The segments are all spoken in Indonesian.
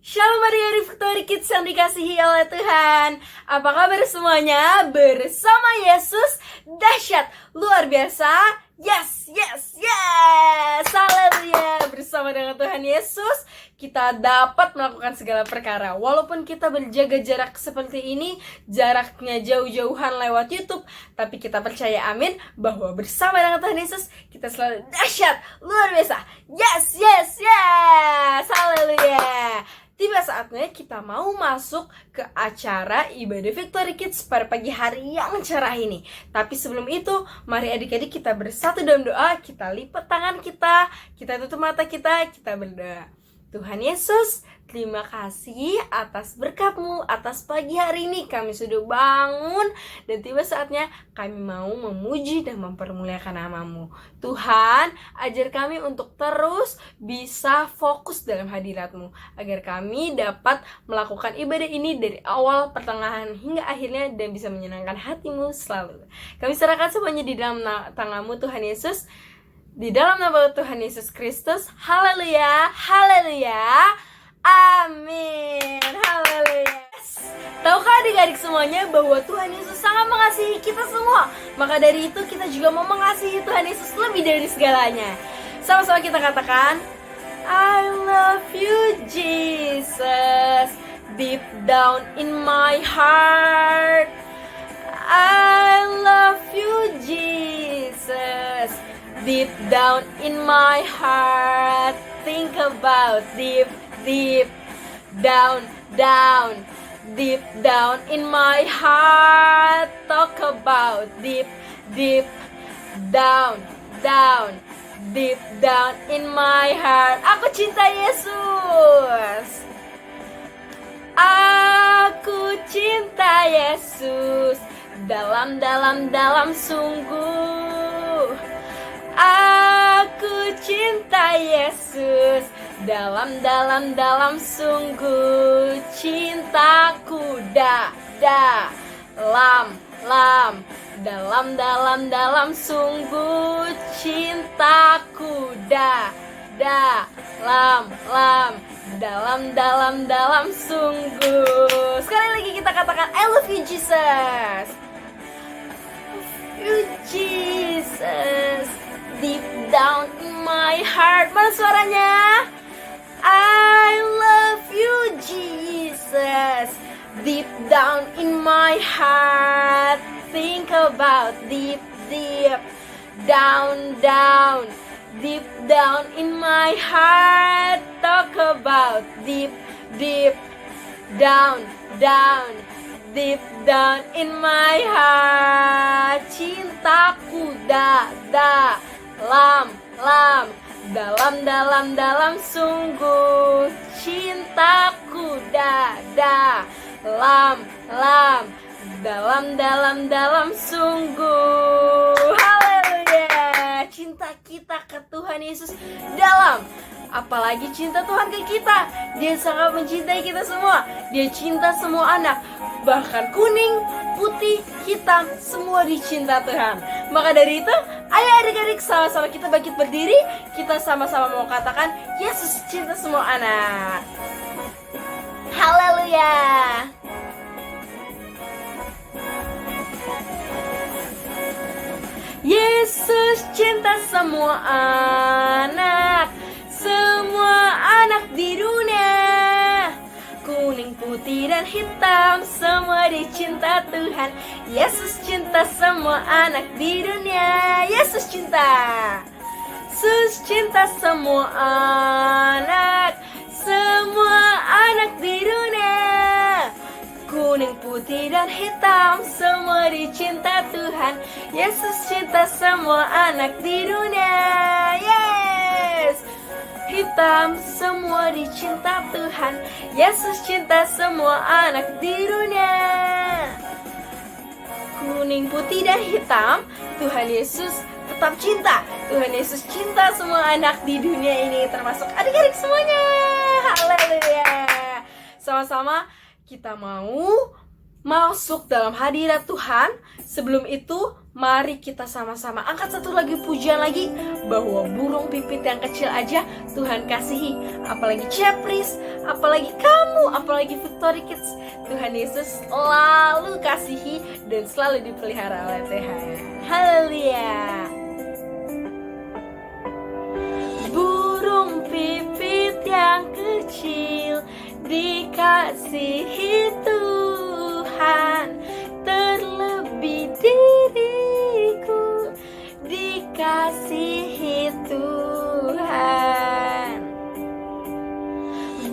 Shalom adik-adik Victory Kids yang dikasihi oleh Tuhan. Apa kabar semuanya? Bersama Yesus dahsyat, luar biasa. Yes, yes, yes. Haleluya. Bersama dengan Tuhan Yesus kita dapat melakukan segala perkara. Walaupun kita berjaga jarak seperti ini, jaraknya jauh-jauhan lewat YouTube, tapi kita percaya, amin, bahwa bersama dengan Tuhan Yesus kita selalu dahsyat, luar biasa. Yes, yes, yes. Haleluya. Tiba saatnya kita mau masuk ke acara ibadah Victory Kids pada pagi hari yang cerah ini. Tapi sebelum itu, mari adik-adik kita bersatu dalam doa. Kita lipat tangan kita tutup mata kita berdoa. Tuhan Yesus, terima kasih atas berkat-Mu, atas pagi hari ini kami sudah bangun dan tiba saatnya kami mau memuji dan mempermuliakan nama-Mu. Tuhan, ajar kami untuk terus bisa fokus dalam hadirat-Mu, agar kami dapat melakukan ibadah ini dari awal, pertengahan, hingga akhirnya dan bisa menyenangkan hati-Mu selalu. Kami serahkan semuanya di dalam tangan-Mu Tuhan Yesus. Di dalam nama Tuhan Yesus Kristus. Haleluya, haleluya, amin, haleluya. Tahukah adik-adik semuanya bahwa Tuhan Yesus sangat mengasihi kita semua? Maka dari itu kita juga mau mengasihi Tuhan Yesus lebih dari segalanya. Sama-sama kita katakan, I love you Jesus, deep down in my heart. I love you Jesus, deep down in my heart. Think about deep down, deep down in my heart. Talk about deep down, deep down in my heart. Aku cinta Yesus. Aku cinta Yesus dalam sungguh. Aku cinta Yesus dalam sungguh. Cintaku dalam sungguh. Cintaku dalam sungguh. Sekali lagi kita katakan, I love you Jesus. You Jesus, deep down in my heart. Mana suaranya? I love you Jesus, deep down in my heart. Think about deep down, deep down in my heart. Talk about deep down, deep down in my heart. Cintaku dalam sungguh. Cintaku dalam sungguh. Haleluya. Cinta kita ke Tuhan Yesus dalam. Apalagi cinta Tuhan ke kita. Dia sangat mencintai kita semua. Dia cinta semua anak, bahkan kuning, putih, hitam, semua dicinta Tuhan. Maka dari itu, ayo adik-adik sama-sama kita bangkit berdiri. Kita sama-sama mau katakan, Yesus cinta semua anak. Haleluya. Yesus cinta semua anak, semua anak di dunia. Kuning, putih, dan hitam, semua dicinta Tuhan. Yesus cinta semua anak di dunia. Yesus cinta. Yesus cinta semua anak di dunia. Kuning, putih, dan hitam, semua dicinta Tuhan. Yesus cinta semua anak di dunia. Yes. Hitam, semua dicinta Tuhan. Yesus cinta semua anak di dunia. Kuning, putih, dan hitam, Tuhan Yesus tetap cinta. Tuhan Yesus cinta semua anak di dunia ini, termasuk adik-adik semuanya. Haleluya. Sama-sama kita mau masuk dalam hadirat Tuhan, sebelum itu mari kita sama-sama angkat satu lagi pujian lagi, bahwa burung pipit yang kecil aja Tuhan kasihi. Apalagi Cepris, apalagi kamu, apalagi Victory Kids, Tuhan Yesus selalu kasihi dan selalu dipelihara oleh Tuhan. Haleluya. Burung pipit yang kecil dikasihi Tuhan, terlebih diriku dikasihi Tuhan.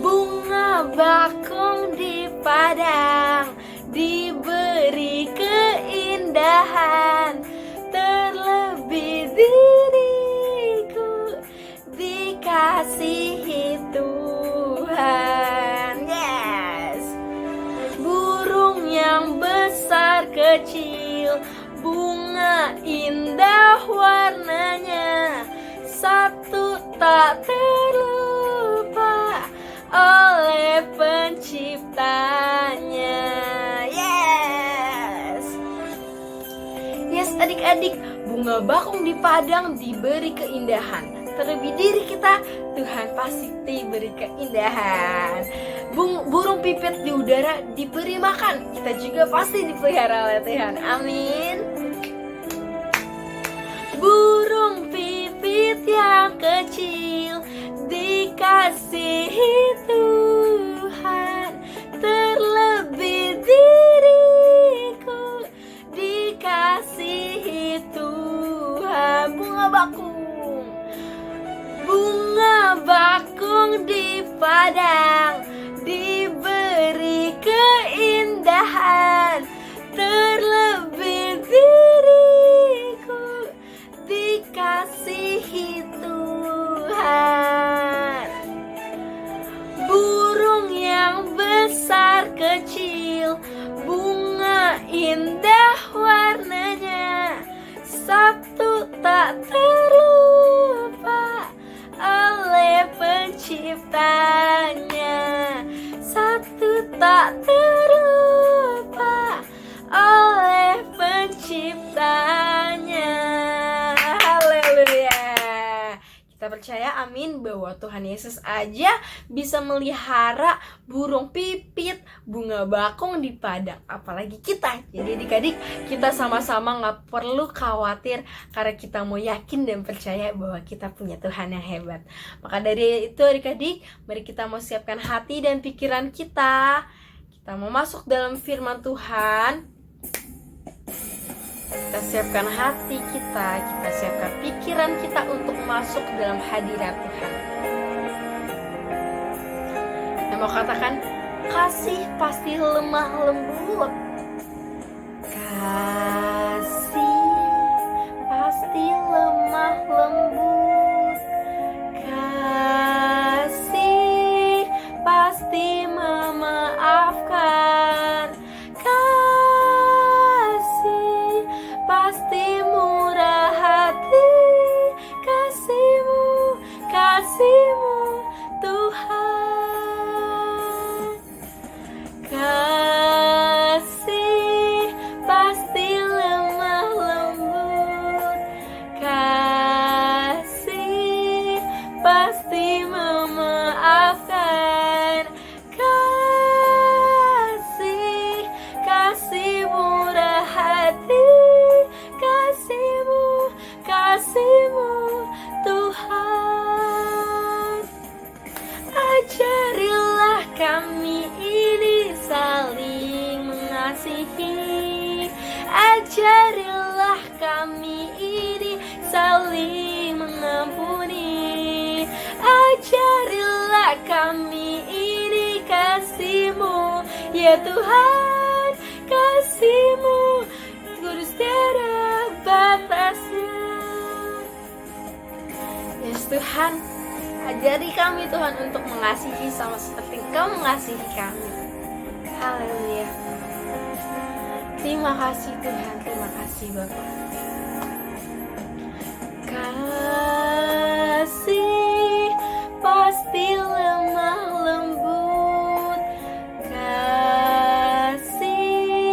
Bunga bakung di padang diberi keindahan, terlebih diriku dikasihi Tuhan. Yes. Burung yang besar kecil, bunga indah warnanya, satu tak terlupa oleh penciptanya. Yes. Yes, adik-adik, bunga bakung di padang diberi keindahan, terlebih diri kita, Tuhan pasti beri keindahan. Burung pipit di udara diberi makan, kita juga pasti dipelihara oleh Tuhan. Amin. Burung pipit yang kecil dikasihi Tuhan, terlebih diriku dikasihi Tuhan. Bunga bakung di padang diberi keindahan, terlebih diriku dikasihi Tuhan. Burung yang besar kecil, bunga indah warnanya, satu tak terlupa oleh penciptanya, satu tak terlupa oleh penciptanya. Haleluya. Kita percaya, amin, bahwa Tuhan Yesus aja bisa melihara burung pipit, bunga bakung di padang, apalagi kita. Jadi adik-adik, kita sama-sama gak perlu khawatir, karena kita mau yakin dan percaya bahwa kita punya Tuhan yang hebat. Maka dari itu adik-adik, mari kita mau siapkan hati dan pikiran kita. Kita mau masuk dalam firman Tuhan. Kita siapkan hati kita siapkan pikiran kita untuk masuk dalam hadirat Tuhan. Yang mau katakan, kasih pasti lemah lembut. Kasih pasti lemah lembut. Kasih pasti memaafkan. Kasih pasti murah hati. Kasihmu Tuhan. Kasih pasti lemah lembut. Kasih pasti memaafkan. Kasih murah hati. Kasihmu Tuhan. Ajarilah kami ini saling mengasihi. Ajarilah kami ini saling mengampuni. Ajarilah kami ini kasih-Mu, ya Tuhan, kasih-Mu kudus tiada batasnya. Yes Tuhan, ajari kami Tuhan untuk mengasihi sama seperti Engkau mengasihi kami. Haleluya. Terima kasih Tuhan, terima kasih Bapak. Kasih pasti lemah lembut. Kasih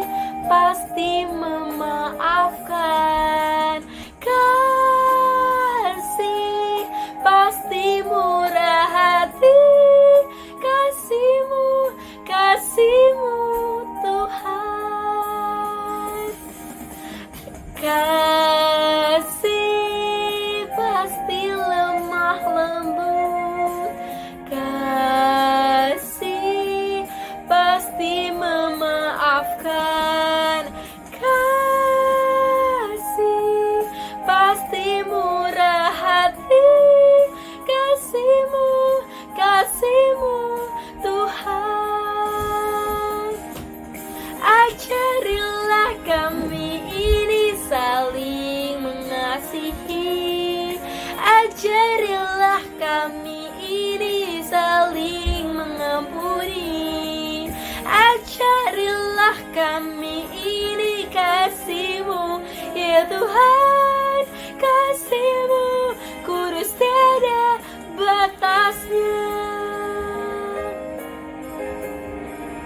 kami ini kasih-Mu, ya Tuhan, kasih-Mu kudus tiada batasnya.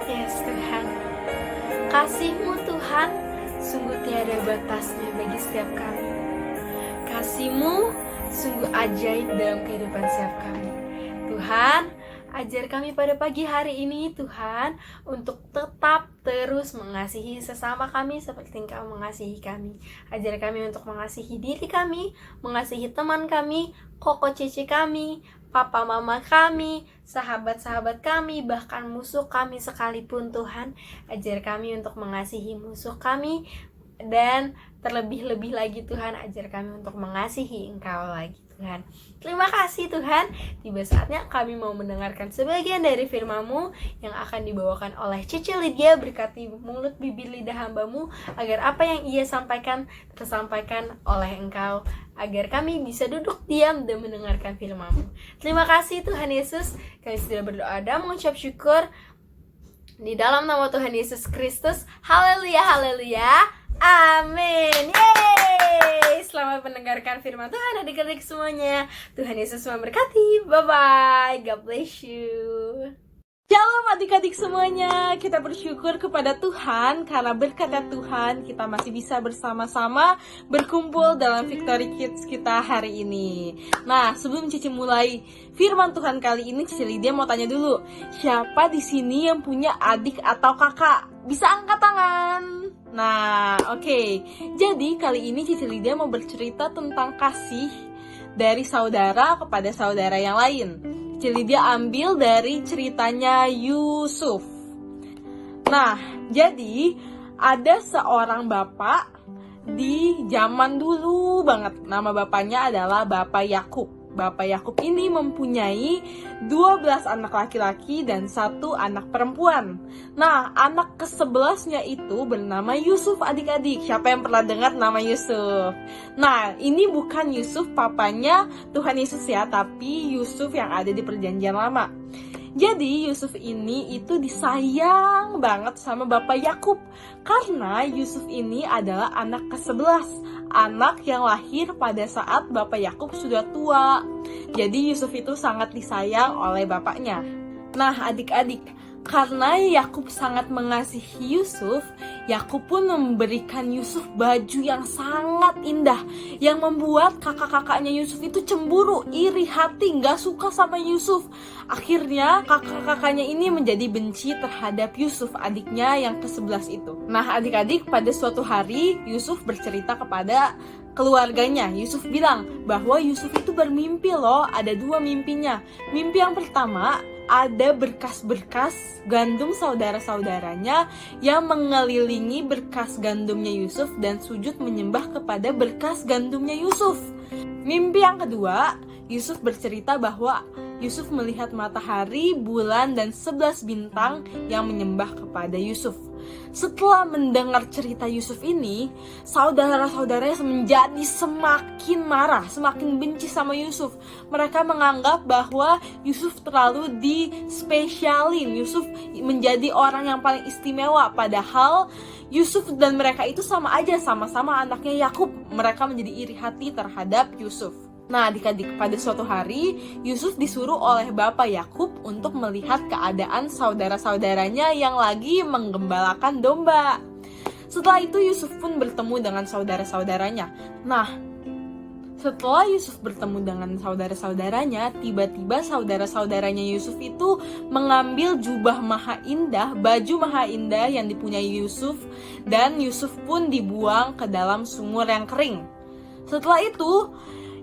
Yes Tuhan, kasih-Mu Tuhan sungguh tiada batasnya bagi setiap kami. Kasih-Mu sungguh ajaib dalam kehidupan setiap kami. Tuhan, ajar kami pada pagi hari ini Tuhan, untuk tetap terus mengasihi sesama kami seperti Engkau mengasihi kami. Ajar kami untuk mengasihi diri kami, mengasihi teman kami, koko cece kami, papa mama kami, sahabat-sahabat kami, bahkan musuh kami sekalipun Tuhan. Ajar kami untuk mengasihi musuh kami, dan terlebih-lebih lagi Tuhan, ajar kami untuk mengasihi Engkau lagi Tuhan. Terima kasih Tuhan. Tiba saatnya kami mau mendengarkan sebagian dari firman-Mu yang akan dibawakan oleh Cici Lydia. Berkati mulut bibir lidah hamba-Mu, agar apa yang ia sampaikan tersampaikan oleh Engkau, agar kami bisa duduk diam dan mendengarkan firman-Mu. Terima kasih Tuhan Yesus. Kami sudah berdoa dan mengucap syukur di dalam nama Tuhan Yesus Kristus. Haleluya, haleluya. Amin. Yeay. Selamat mendengarkan firman Tuhan adik-adik semuanya. Tuhan Yesus memberkati. Bye-bye. God bless you. Shalom adik-adik semuanya, kita bersyukur kepada Tuhan karena berkat Tuhan kita masih bisa bersama-sama berkumpul dalam Victory Kids kita hari ini. Nah, sebelum Cici mulai firman Tuhan kali ini, Cici Lydia mau tanya dulu, siapa di sini yang punya adik atau kakak? Bisa angkat tangan. Nah, oke. Jadi kali ini Cici Lydia mau bercerita tentang kasih dari saudara kepada saudara yang lain. Cici Lydia ambil dari ceritanya Yusuf. Nah, jadi ada seorang bapak di zaman dulu banget. Nama bapaknya adalah Bapak Yakub. Bapak Yakub ini mempunyai 12 anak laki-laki dan 1 anak perempuan. Nah, anak ke-11-nya itu bernama Yusuf adik-adik. Siapa yang pernah dengar nama Yusuf? Nah, ini bukan Yusuf papanya Tuhan Yesus ya, tapi Yusuf yang ada di Perjanjian Lama. Jadi Yusuf ini itu disayang banget sama Bapak Yakub karena Yusuf ini adalah anak ke-11, anak yang lahir pada saat Bapak Yakub sudah tua. Jadi Yusuf itu sangat disayang oleh bapaknya. Nah adik-adik, karena Yakub sangat mengasihi Yusuf, Yakub pun memberikan Yusuf baju yang sangat indah, yang membuat kakak-kakaknya Yusuf itu cemburu, iri hati, gak suka sama Yusuf. Akhirnya kakak-kakaknya ini menjadi benci terhadap Yusuf, adiknya yang ke-11 itu. Nah adik-adik, pada suatu hari Yusuf bercerita kepada keluarganya. Yusuf bilang bahwa Yusuf itu bermimpi loh, ada 2 mimpinya. Mimpi yang pertama, ada berkas-berkas gandum saudara-saudaranya yang mengelilingi berkas gandumnya Yusuf dan sujud menyembah kepada berkas gandumnya Yusuf. Mimpi yang kedua, Yusuf bercerita bahwa Yusuf melihat matahari, bulan, dan 11 bintang yang menyembah kepada Yusuf. Setelah mendengar cerita Yusuf ini, saudara-saudaranya menjadi semakin marah, semakin benci sama Yusuf. Mereka menganggap bahwa Yusuf terlalu dispesialin, Yusuf menjadi orang yang paling istimewa. Padahal Yusuf dan mereka itu sama aja, sama-sama anaknya Yakub. Mereka menjadi iri hati terhadap Yusuf. Nah adik-adik, pada suatu hari Yusuf disuruh oleh Bapak Yakub untuk melihat keadaan saudara-saudaranya yang lagi menggembalakan domba. Setelah itu Yusuf pun bertemu dengan saudara-saudaranya. Nah, setelah Yusuf bertemu dengan saudara-saudaranya, tiba-tiba saudara-saudaranya Yusuf itu mengambil jubah maha indah, baju maha indah yang dipunyai Yusuf, dan Yusuf pun dibuang ke dalam sumur yang kering. Setelah itu,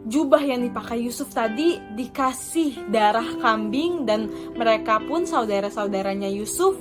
jubah yang dipakai Yusuf tadi dikasih darah kambing, dan mereka pun saudara-saudaranya Yusuf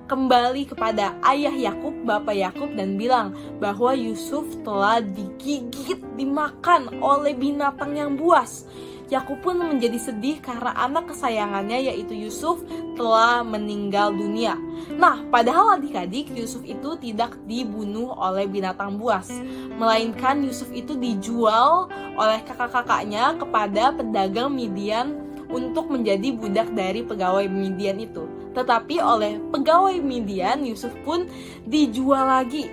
kembali kepada ayah Yakub, Bapak Yakub, dan bilang bahwa Yusuf telah digigit, dimakan oleh binatang yang buas. Yakub pun menjadi sedih karena anak kesayangannya yaitu Yusuf telah meninggal dunia. Nah, padahal adik-adik, Yusuf itu tidak dibunuh oleh binatang buas, melainkan Yusuf itu dijual oleh kakak-kakaknya kepada pedagang Midian untuk menjadi budak dari pegawai Midian itu. Tetapi oleh pegawai Midian, Yusuf pun dijual lagi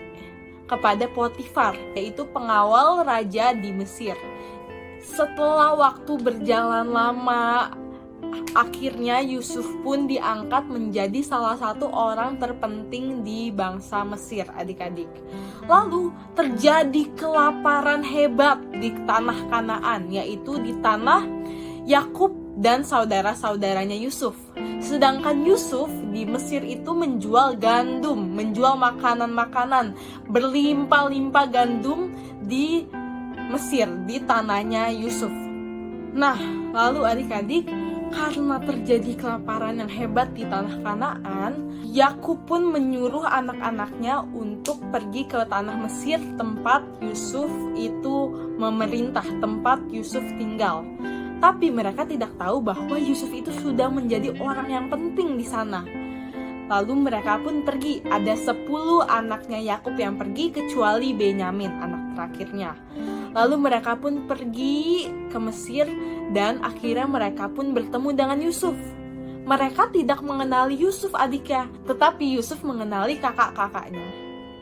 kepada Potifar, yaitu pengawal raja di Mesir. Setelah waktu berjalan lama, akhirnya Yusuf pun diangkat menjadi salah satu orang terpenting di bangsa Mesir, adik-adik. Lalu terjadi kelaparan hebat di tanah Kanaan, yaitu di tanah Yakub dan saudara-saudaranya Yusuf. Sedangkan Yusuf di Mesir itu menjual gandum, menjual makanan-makanan, berlimpah-limpah gandum di Mesir, di tanahnya Yusuf. Nah, lalu adik-adik, karena terjadi kelaparan yang hebat di tanah Kanaan, Yakub pun menyuruh anak-anaknya untuk pergi ke tanah Mesir, tempat Yusuf itu memerintah, tempat Yusuf tinggal. Tapi mereka tidak tahu bahwa Yusuf itu sudah menjadi orang yang penting di sana. Lalu mereka pun pergi. Ada 10 anaknya Yakub yang pergi, kecuali Benyamin, anak terakhirnya. Lalu mereka pun pergi ke Mesir dan akhirnya mereka pun bertemu dengan Yusuf. Mereka tidak mengenali Yusuf, adiknya, tetapi Yusuf mengenali kakak-kakaknya.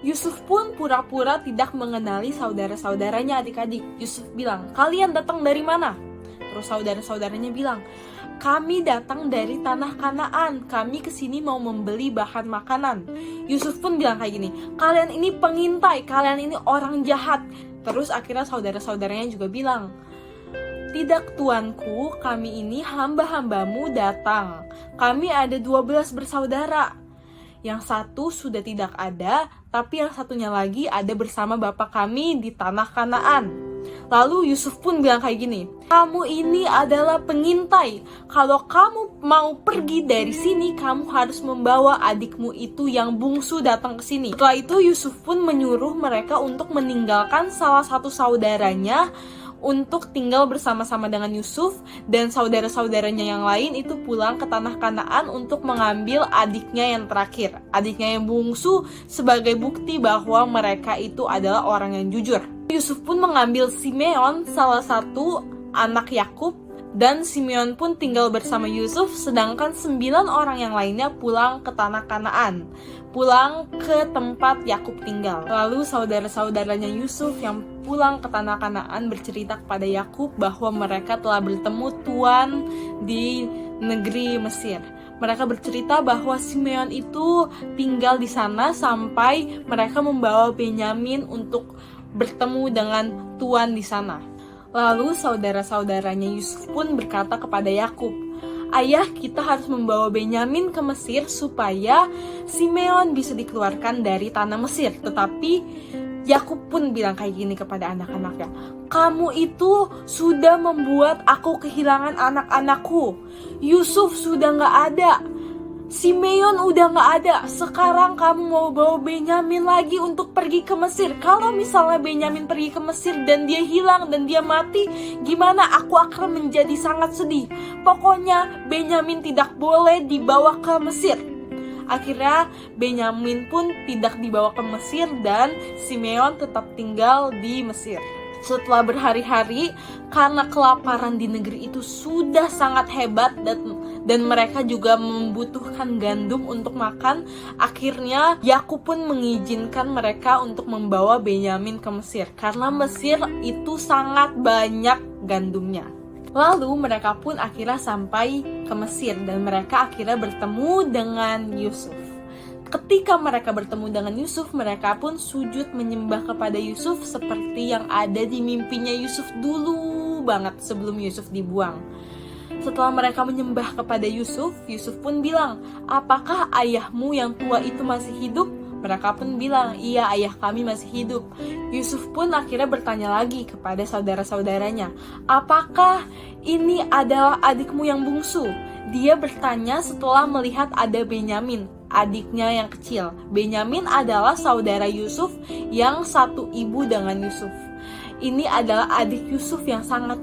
Yusuf pun pura-pura tidak mengenali saudara-saudaranya, adik-adik. Yusuf bilang, "Kalian datang dari mana?" Terus saudara-saudaranya bilang, "Kami datang dari tanah Kanaan. Kami kesini mau membeli bahan makanan." Yusuf pun bilang kayak gini, "Kalian ini pengintai, kalian ini orang jahat." Terus akhirnya saudara-saudaranya juga bilang, "Tidak tuanku, kami ini hamba-hambamu datang. Kami ada 12 bersaudara. Yang satu sudah tidak ada, tapi yang satunya lagi ada bersama bapak kami di tanah Kanaan." Lalu Yusuf pun bilang kayak gini, "Kamu ini adalah pengintai. Kalau kamu mau pergi dari sini, kamu harus membawa adikmu itu yang bungsu datang ke sini." Setelah itu Yusuf pun menyuruh mereka untuk meninggalkan salah satu saudaranya untuk tinggal bersama-sama dengan Yusuf, dan saudara-saudaranya yang lain itu pulang ke tanah Kanaan untuk mengambil adiknya yang terakhir, adiknya yang bungsu, sebagai bukti bahwa mereka itu adalah orang yang jujur. Yusuf pun mengambil Simeon, salah satu anak Yakub, dan Simeon pun tinggal bersama Yusuf, sedangkan 9 orang yang lainnya pulang ke tanah Kanaan, pulang ke tempat Yakub tinggal. Lalu saudara-saudaranya Yusuf yang pulang ke tanah Kanaan bercerita kepada Yakub bahwa mereka telah bertemu tuan di negeri Mesir. Mereka bercerita bahwa Simeon itu tinggal di sana sampai mereka membawa Benyamin untuk bertemu dengan tuan di sana. Lalu saudara-saudaranya Yusuf pun berkata kepada Yakub, "Ayah, kita harus membawa Benyamin ke Mesir supaya Simeon bisa dikeluarkan dari tanah Mesir." Tetapi Yakub pun bilang kayak gini kepada anak-anaknya, "Kamu itu sudah membuat aku kehilangan anak-anakku. Yusuf sudah gak ada, Simeon udah gak ada. Sekarang kamu mau bawa Benyamin lagi untuk pergi ke Mesir. Kalau misalnya Benyamin pergi ke Mesir dan dia hilang dan dia mati, gimana? Aku akan menjadi sangat sedih. Pokoknya Benyamin tidak boleh dibawa ke Mesir." Akhirnya Benyamin pun tidak dibawa ke Mesir dan Simeon tetap tinggal di Mesir. Setelah berhari-hari, karena kelaparan di negeri itu sudah sangat hebat dan mereka juga membutuhkan gandum untuk makan, akhirnya Yakub pun mengizinkan mereka untuk membawa Benyamin ke Mesir karena Mesir itu sangat banyak gandumnya. Lalu mereka pun akhirnya sampai ke Mesir dan mereka akhirnya bertemu dengan Yusuf. Ketika mereka bertemu dengan Yusuf, mereka pun sujud menyembah kepada Yusuf seperti yang ada di mimpinya Yusuf dulu banget sebelum Yusuf dibuang. Setelah mereka menyembah kepada Yusuf, Yusuf pun bilang, "Apakah ayahmu yang tua itu masih hidup?" Mereka pun bilang, "Iya, ayah kami masih hidup." Yusuf pun akhirnya bertanya lagi kepada saudara-saudaranya, "Apakah ini adalah adikmu yang bungsu?" Dia bertanya setelah melihat ada Benyamin, adiknya yang kecil. Benyamin adalah saudara Yusuf yang satu ibu dengan Yusuf. Ini adalah adik Yusuf yang sangat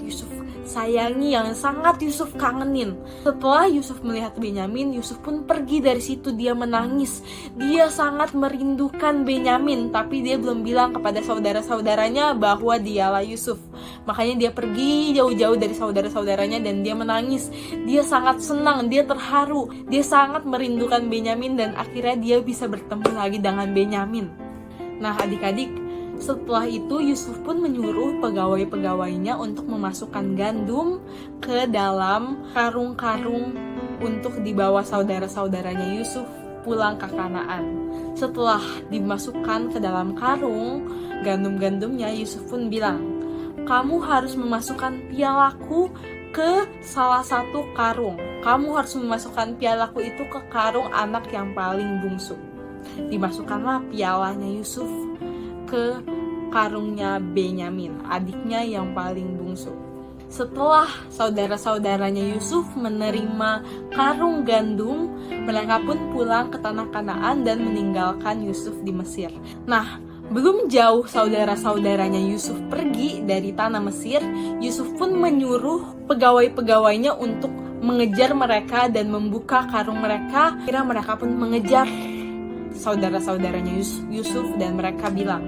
sayangi, yang sangat Yusuf kangenin. Setelah Yusuf melihat Benyamin, Yusuf pun pergi dari situ. Dia menangis. Dia sangat merindukan Benyamin, tapi dia belum bilang kepada saudara-saudaranya bahwa dialah Yusuf. Makanya dia pergi jauh-jauh dari saudara-saudaranya dan dia menangis. Dia sangat senang, dia terharu, dia sangat merindukan Benyamin, dan akhirnya dia bisa bertemu lagi dengan Benyamin. Nah adik-adik, setelah itu Yusuf pun menyuruh pegawai-pegawainya untuk memasukkan gandum ke dalam karung-karung untuk dibawa saudara-saudaranya Yusuf pulang ke Kanaan. Setelah dimasukkan ke dalam karung gandum-gandumnya, Yusuf pun bilang, kamu harus memasukkan pialaku ke salah satu karung. Kamu harus memasukkan pialaku itu ke karung anak yang paling bungsu. Dimasukkanlah pialanya Yusuf ke karungnya Benyamin, adiknya yang paling bungsu. Setelah saudara-saudaranya Yusuf menerima karung gandum, mereka pun pulang ke tanah Kanaan dan meninggalkan Yusuf di Mesir. Nah, belum jauh saudara-saudaranya Yusuf pergi dari tanah Mesir, Yusuf pun menyuruh pegawai-pegawainya untuk mengejar mereka dan membuka karung mereka. Akhirnya mereka pun mengejar saudara-saudaranya Yusuf dan mereka bilang,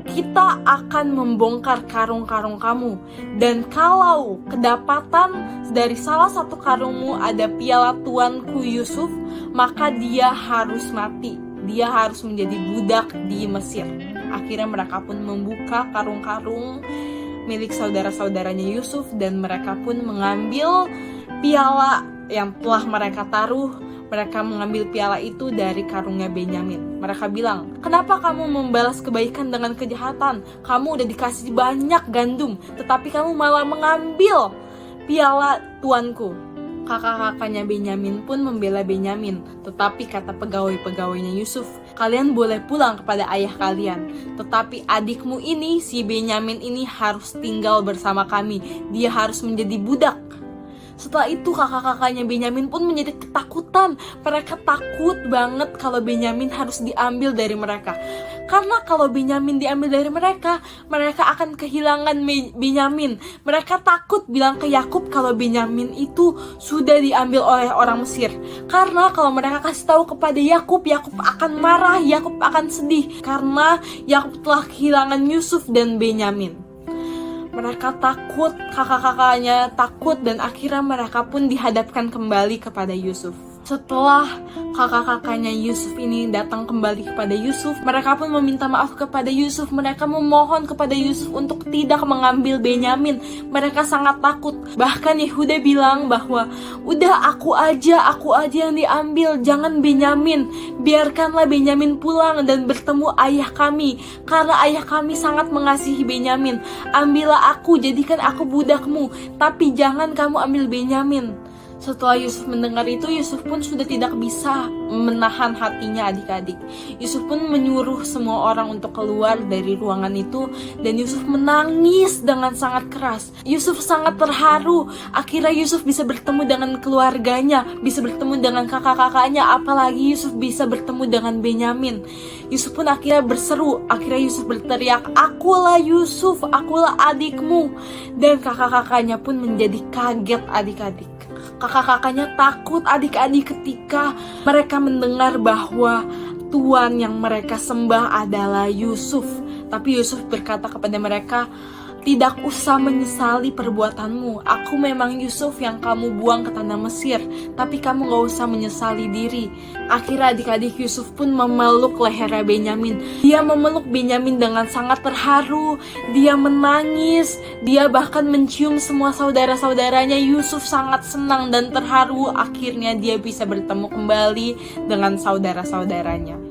kita akan membongkar karung-karung kamu, dan kalau kedapatan dari salah satu karungmu ada piala tuanku Yusuf, maka dia harus mati, dia harus menjadi budak di Mesir. Akhirnya mereka pun membuka karung-karung milik saudara-saudaranya Yusuf dan mereka pun mengambil piala yang telah mereka taruh. Mereka mengambil piala itu dari karungnya Benyamin. Mereka bilang, kenapa kamu membalas kebaikan dengan kejahatan? Kamu udah dikasih banyak gandum, tetapi kamu malah mengambil piala tuanku. Kakak-kakaknya Benyamin pun membela Benyamin. Tetapi kata pegawai-pegawainya Yusuf, kalian boleh pulang kepada ayah kalian. Tetapi adikmu ini, si Benyamin ini harus tinggal bersama kami. Dia harus menjadi budak. Setelah itu kakak-kakaknya Benyamin pun menjadi ketakutan. Mereka takut banget kalau Benyamin harus diambil dari mereka. Karena kalau Benyamin diambil dari mereka, mereka akan kehilangan Benyamin. Mereka takut bilang ke Yakub kalau Benyamin itu sudah diambil oleh orang Mesir. Karena kalau mereka kasih tahu kepada Yakub, Yakub akan marah, Yakub akan sedih. Karena Yakub telah kehilangan Yusuf dan Benyamin. Mereka takut, kakak-kakaknya takut, dan akhirnya mereka pun dihadapkan kembali kepada Yusuf. Setelah kakak-kakaknya Yusuf ini datang kembali kepada Yusuf, mereka pun meminta maaf kepada Yusuf. Mereka memohon kepada Yusuf untuk tidak mengambil Benyamin. Mereka sangat takut. Bahkan Yehuda bilang bahwa udah aku aja yang diambil, jangan Benyamin. Biarkanlah Benyamin pulang dan bertemu ayah kami, karena ayah kami sangat mengasihi Benyamin. Ambillah aku, jadikan aku budakmu, tapi jangan kamu ambil Benyamin. Setelah Yusuf mendengar itu, Yusuf pun sudah tidak bisa menahan hatinya adik-adik. Yusuf pun menyuruh semua orang untuk keluar dari ruangan itu, dan Yusuf menangis dengan sangat keras. Yusuf sangat terharu. Akhirnya Yusuf bisa bertemu dengan keluarganya, bisa bertemu dengan kakak-kakaknya, apalagi Yusuf bisa bertemu dengan Benyamin. Yusuf pun akhirnya berseru, akhirnya Yusuf berteriak, akulah Yusuf, akulah adikmu. Dan kakak-kakaknya pun menjadi kaget adik-adik. Kakak-kakaknya takut adik-adik ketika mereka mendengar bahwa Tuhan yang mereka sembah adalah Yusuf. Tapi Yusuf berkata kepada mereka, tidak usah menyesali perbuatanmu. Aku memang Yusuf yang kamu buang ke tanah Mesir, tapi kamu gak usah menyesali diri. Akhirnya adik-adik Yusuf pun memeluk lehernya Benyamin. Dia memeluk Benyamin dengan sangat terharu. Dia menangis. Dia bahkan mencium semua saudara-saudaranya. Yusuf sangat senang dan terharu. Akhirnya dia bisa bertemu kembali dengan saudara-saudaranya.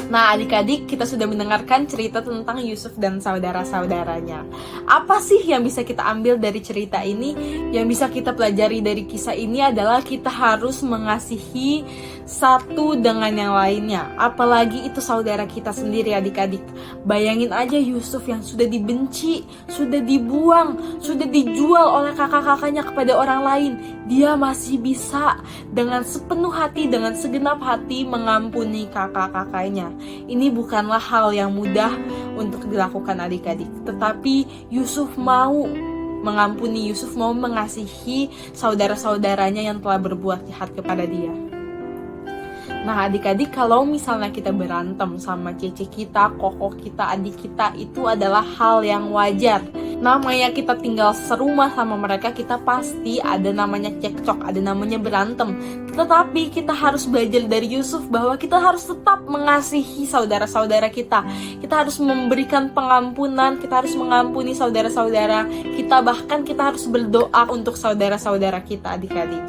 Nah adik-adik, kita sudah mendengarkan cerita tentang Yusuf dan saudara-saudaranya. Apa sih yang bisa kita ambil dari cerita ini? Yang bisa kita pelajari dari kisah ini adalah kita harus mengasihi satu dengan yang lainnya. Apalagi itu saudara kita sendiri adik-adik. Bayangin aja Yusuf yang sudah dibenci, sudah dibuang, sudah dijual oleh kakak-kakaknya kepada orang lain. Dia masih bisa dengan sepenuh hati, dengan segenap hati mengampuni kakak-kakaknya. Ini bukanlah hal yang mudah untuk dilakukan adik-adik. Tetapi Yusuf mau mengampuni, Yusuf mau mengasihi saudara-saudaranya yang telah berbuat jahat kepada dia. Nah adik-adik, kalau misalnya kita berantem sama cece kita, koko kita, adik kita, itu adalah hal yang wajar. Namanya kita tinggal serumah sama mereka, kita pasti ada namanya cekcok, ada namanya berantem. Tetapi kita harus belajar dari Yusuf bahwa kita harus tetap mengasihi saudara-saudara kita. Kita harus memberikan pengampunan, kita harus mengampuni saudara-saudara kita, bahkan kita harus berdoa untuk saudara-saudara kita, adik-adik.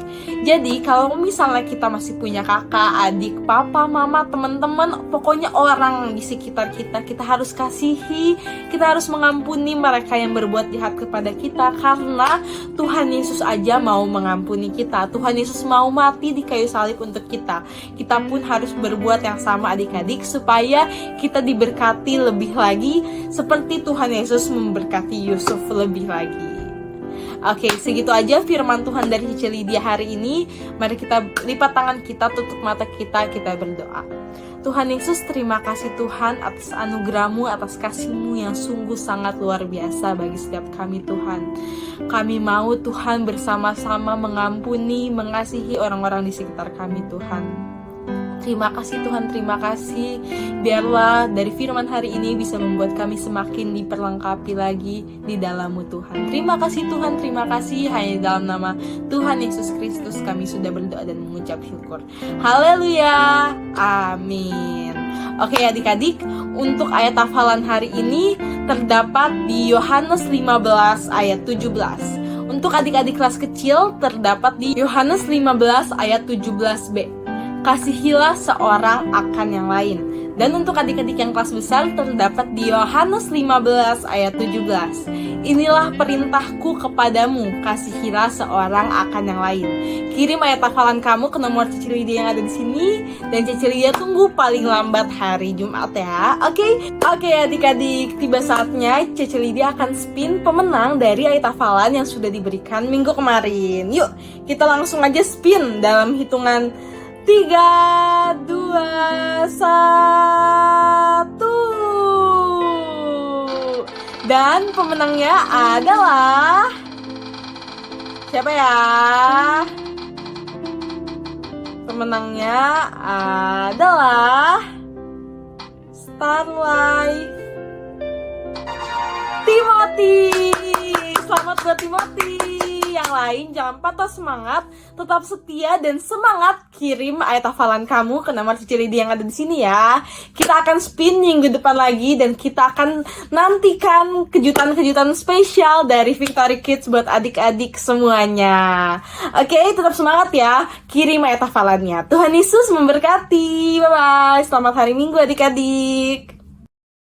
Jadi kalau misalnya kita masih punya kakak, adik, papa, mama, teman-teman, pokoknya orang di sekitar kita, kita harus kasihi, kita harus mengampuni mereka yang berbuat jahat kepada kita, karena Tuhan Yesus aja mau mengampuni kita. Tuhan Yesus mau mati di kayu salib untuk kita. Kita pun harus berbuat yang sama, adik-adik, supaya kita diberkati lebih lagi seperti Tuhan Yesus memberkati Yusuf lebih lagi. Oke, segitu aja firman Tuhan dari Cici Lydia hari ini. Mari kita lipat tangan kita, tutup mata kita berdoa. Tuhan Yesus, terima kasih Tuhan atas anugerah-Mu, atas kasih-Mu yang sungguh sangat luar biasa bagi setiap kami Tuhan. Kami mau Tuhan bersama-sama mengampuni, mengasihi orang-orang di sekitar kami Tuhan. Terima kasih Tuhan, terima kasih. Biarlah dari firman hari ini bisa membuat kami semakin diperlengkapi lagi di dalam-Mu Tuhan. Terima kasih Tuhan, terima kasih. Hanya dalam nama Tuhan Yesus Kristus kami sudah berdoa dan mengucap syukur. Haleluya, amin. Oke adik-adik, untuk ayat hafalan hari ini terdapat di Yohanes 15 ayat 17. Untuk adik-adik kelas kecil terdapat di Yohanes 15 ayat 17b. Kasihilah seorang akan yang lain. Dan untuk adik-adik yang kelas besar terdapat di Yohanes 15 ayat 17. Inilah perintahku kepadamu, kasihilah seorang akan yang lain. Kirim ayat hafalan kamu ke nomor Cici Lydia yang ada di sini, dan Cici Lydia tunggu paling lambat hari Jumat ya. Oke adik-adik, tiba saatnya Cici Lydia akan spin pemenang dari ayat hafalan yang sudah diberikan minggu kemarin. Yuk, kita langsung aja spin dalam hitungan 3, 2, 1. Dan pemenangnya adalah siapa ya? Pemenangnya adalah Starlight Timothy. Selamat buat Timothy. Yang lain jangan patah semangat, tetap setia dan semangat kirim ayat hafalan kamu ke nomor Cici Lydia yang ada di sini ya. Kita akan spin minggu depan lagi dan kita akan nantikan kejutan-kejutan spesial dari Victory Kids buat adik-adik semuanya. Oke, tetap semangat ya. Kirim ayat hafalannya. Tuhan Yesus memberkati. Bye bye. Selamat hari Minggu adik-adik.